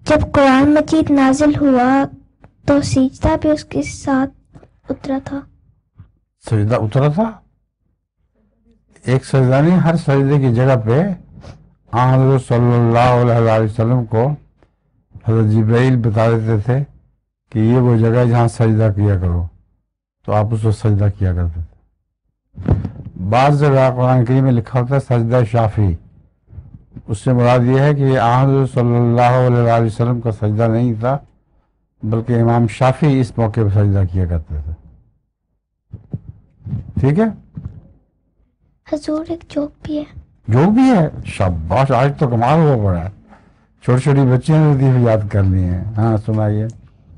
جب قرآن مجید نازل ہوا تو سجدہ بھی اس کے ساتھ اترا تھا. سجدہ اترا تھا؟ ایک سجدہ نہیں، ہر سجدے کی جگہ پہ حضرت صلی اللہ علیہ وسلم کو حضرت جبرائیل بتا دیتے تھے کہ یہ وہ جگہ ہے جہاں سجدہ کیا کرو، تو آپ اس کو سجدہ کیا کرتے تھے. بعض جگہ قرآن کریم میں لکھا ہوتا ہے سجدہ شافی، اس سے مراد یہ ہے کہ حضرت صلی اللہ علیہ وسلم کا سجدہ نہیں تھا، بلکہ امام شافی اس موقع پہ سجدہ کیا کرتے تھے. ٹھیک ہے؟ حضور ایک جوک بھی ہے. جو بھی ہے، شاباش، آج تو کمال ہوا پڑا ہے، چھوٹی چھوٹی بچیاں نے لطیف یاد کر لی ہیں. ہاں سنائیے.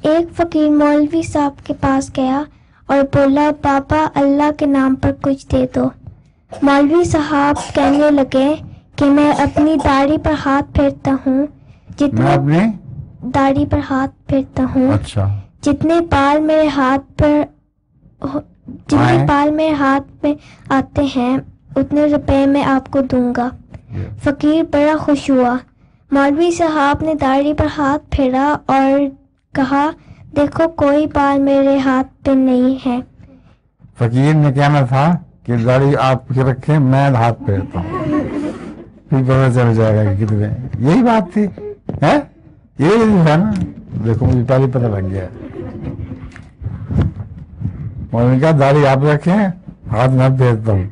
ایک فقیر مولوی صاحب کے پاس گیا اور بولا بابا اللہ کے نام پر کچھ دے دو. مولوی صاحب کہنے لگے کہ میں اپنی داڑھی پر ہاتھ پھیرتا ہوں، میں اپنی داڑھی پر ہاتھ پھیرتا ہوں، اچھا جتنے بال میرے ہاتھ میں آتے ہیں اتنے روپے میں آپ کو دوں گا. فقیر بڑا خوش ہوا. مولوی صاحب نے داڑھی پر ہاتھ پھیرا اور کہا دیکھو کوئی بال میرے ہاتھ پہ نہیں ہے. فقیر نے کہنا تھا کہ داڑھی آپ کے رکھیں، میں ہاتھ پھیرتا ہوں، پھر پتہ چل جائے گا کہ کتنے. یہی بات تھی، یہی ہے نا. دیکھو مجھے پہلے پتہ لگ گیا. انہوں نے کہا داڑھی آپ رکھیں، ہاتھ میں پھیرتا ہوں.